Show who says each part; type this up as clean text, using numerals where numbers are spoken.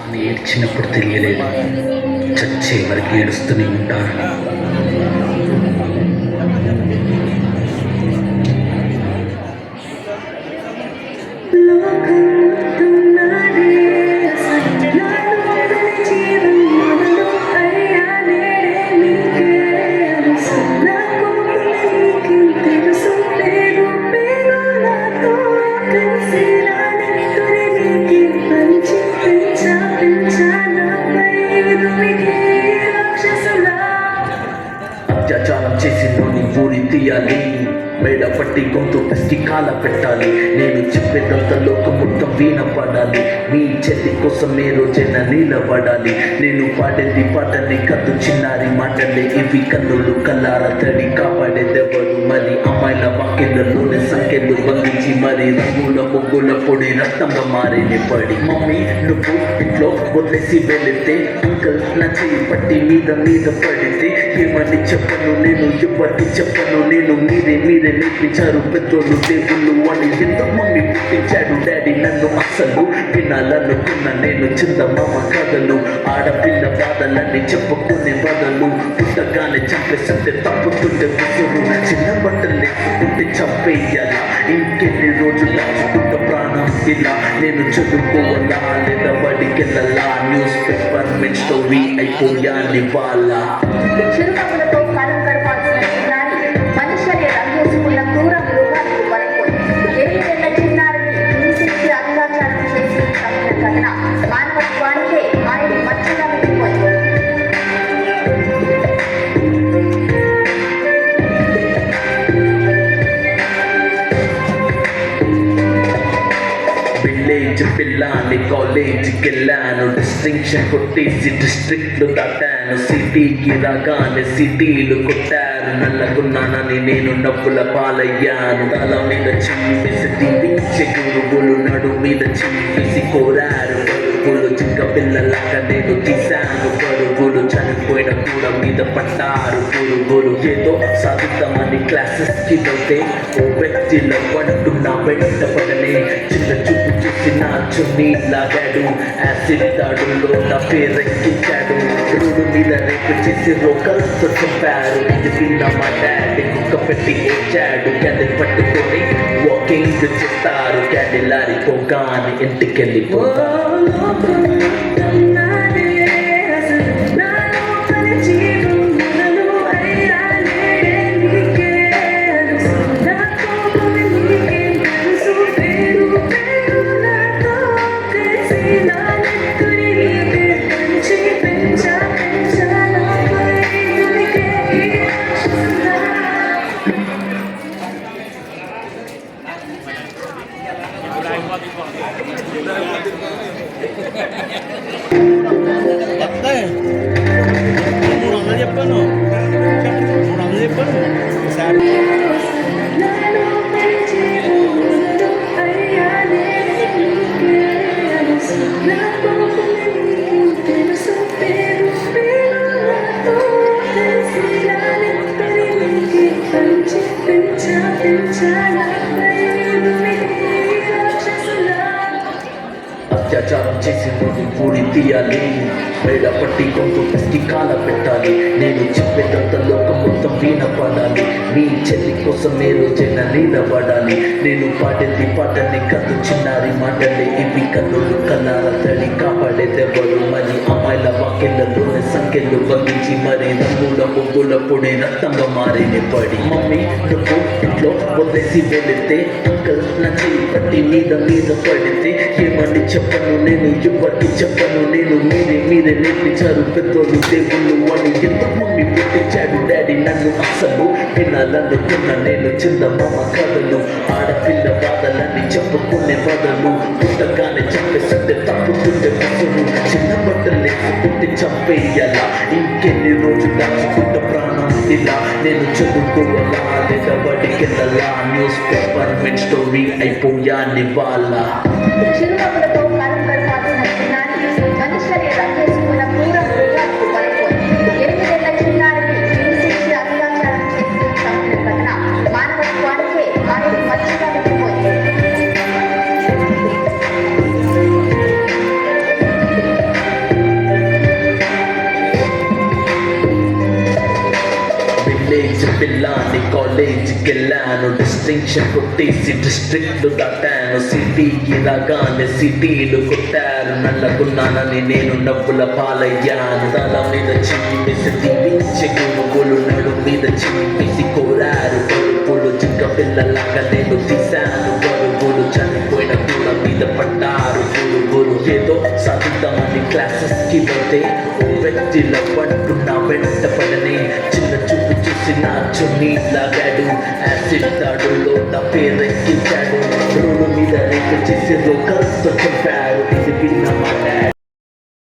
Speaker 1: అని ఏడ్చినప్పుడు తెలియలేదు, చచ్చే వరకు ఏడుస్తూనే ఉంటాను. అత్యాచారం చేసి నోని ఊరి తీయాలి, మేడ పట్టి గొంతు పిసికి కాల పెట్టాలి. నేను చెప్పేదంత లోకం మొత్తం వినపడాలి. మీ చెల్లి కోసం ఏ రోజైనా నిలబడాలి. నేను పాడేది పాటలే కద్దు చిన్నారి మాటలే, ఇవి కన్నులు కల్లార తడి కాపాడేదెవరు మరి? అమ్మాయిల వాక్యలలోనే సంఖ్యలు బంధించి మరి రంగుల ముగ్గుల పొడి రక్తంగా మారేని పడి. మమ్మీ నువ్వు ఇంట్లో వదిలేసి వెళితే, అంకల్ నా చెయ్యి పట్టి మీద మీద పడితే ఏమని చెప్పను నేను, ఎవరికి చెప్పను నేను. మీరే నేర్పించారు పెద్దోళ్ళు దేవుళ్ళు అని. ఎందుకు మమ్మీ పుట్టించాడు డాడీ నన్ను? అసలు వినాలనుకున్న నేను చందమామ కథలు, ఆడపిల్ల బాధలన్నీ చెప్పుకునే బదులు పుట్టగానే చంపేసంటే తప్పుతుంటే విసురు. చిన్న బట్టలు లేకుంటే చంపేయాలా? ఇంకెన్ని రోజుల పుట్ట ప్రాణం ఇలా? నేను చదువుకోవాలా లేదా బడికెళ్ళాలా? న్యూస్ పేపర్ మెన్ స్టోరీ అయిపోయాని వాళ్ళ.
Speaker 2: చిరునవ్వులతో కాలం గడపాల్సిన చిన్నారి మనుష్యులే రంగేసుకున్న క్రూర మృగాలకు బలైపోయి 8 చిన్నారిని హింసించి అత్యాచారం చేసి చంపిన ఘటన మానవత్వానికే ఆయన మచ్చగా మిగిలిపోయింది.
Speaker 1: విలేజ్ పిల్లాన్ని కాలేజీకి వెళ్ళాను, డిస్టింక్షన్ కొట్టేసి డిస్ట్రిక్ట్ లో దాటాను. సిటీకి రాగానే సిటీలు కొట్టారు, నల్లగున్నానని నేను నవ్వుల పాలయ్యాను. తల మీద చీపేసి దీవించే గురువులు నడు మీద చీపేసి కోరారు పరుగులు. చిక్క పిల్లలాగా నేను తీశాను పరుగులు, చనిపోయిన కూడా మీద పట్టారు పురుగులు. ఏదో సాధిద్దామని క్లాసెస్ కి వెళ్తే ఓ వ్యక్తిలో అంటున్నా వెంట పడనే చిన్న చూపు చూసి నా చున్నీ లాగాడు. యాసిడ్ దాడుల్లో నా పేరెక్కించాడు, రోడ్డు మీద రేపు చేసి రోకల్తో చంపారు. ఇది విన్న మా డాడీ కుక్క పెట్టి ఏడ్చాడు. క్యాండిల్ పట్టుకొని వాకింగ్ చేస్తారు, క్యాండిల్ ఆరిపోగానే ఇంటికెళ్ళిపోతారు.
Speaker 3: చెప్పాను
Speaker 1: అత్యాచారం చేసి నోటి ఊరి తీయాలి, మేడ పట్టి గొంతు పిసికి కాల పెట్టాలి. నేను చెప్పేదంత లోకం మొత్తం వినపడాలి. మీ చెల్లి కోసం ఏ రోజైనా నిలబడాలి. నేను పాడేది పాటలే కద్దు చిన్నారి మాటలే, ఇవి కన్నులు కల్లార తడి కాపాడేదెవరు మరి? అమ్మాయిల వాక్యలలోనే సంఖ్యలు బంధించి మరి రంగుల ముగ్గుల పొడి రక్తంగా మారేని పడి. మమ్మీ నువ్వు ఇంట్లో వదిలేసి వెళితే, అంకల్ నా చెయ్యి పట్టి మీద మీద పడితే ఏమని చెప్పను నేను, ఎవరికి చెప్పను నేను. మీరే నేర్పించారు పెద్దోళ్ళు దేవుళ్ళు అని. ఎందుకు మమ్మీ పుట్టించాడు డాడీ నన్ను? అసలు వినాలనుకున్న నేను చందమామ కథలు, ఆడపిల్ల బాధలన్నీ చెప్పుకునే బదులు పుట్టగానే చంపేసంటే తప్పుతుంటే విసురు. చిన్న బట్టలు లేకుంటే చంపేయాలా? ఇంకెన్ని రోజులు దాచుకుంట ప్రాణం ఇలా? నేను చదువుకోవాలా లేదా బడికెళ్ళాలా? న్యూస్ పేపర్ మెన్ స్టోరీ అయిపోయాని వాళ్ళ.
Speaker 2: చిరునవ్వులతో కాలం గడపాల్సిన చిన్నారి మనుష్యులే రంగేసుకున్న క్రూర మృగాలకు బలైపోయింది. 8 చిన్నారిని హింసించి అత్యాచారం చేసి చంపిన ఘటన మానవత్వానికే ఆయన మచ్చగా మిగిలిపోయింది.
Speaker 1: పిల్లాన్ని కాలేజీకి వెళ్ళాను, డిస్టింక్షన్ కొట్టేసి డిస్ట్రిక్ట్లు దాటాను. సిటీకి రాగానే సిటీలు కొట్టారు, నల్లగున్నానని నేను నవ్వుల పాలయ్యాను. తల మీద చిమ్మిసి దీవించే గురువులు నడు మీద చిమ్మిసి కోరారు పరుపులు. జింక పిల్లలాగా నేను తీశాను పరుగులు, చనిపోయిన పూల మీద పడ్డారు గురుగులు. ఏదో సాధిద్దామని క్లాసెస్ కి వెళ్తే ఓ వ్యక్తిలో పట్టు నా వెంట పడనే. చిన్న చూపు చూసి నా చున్నీ లాగాడు, యాసిడ్ దాడుల్లో నా పేరెక్కించాడు. రోడ్డు మీద రేపు చేసి రోకర్తో చంపాడు. ఇది విన్న మాట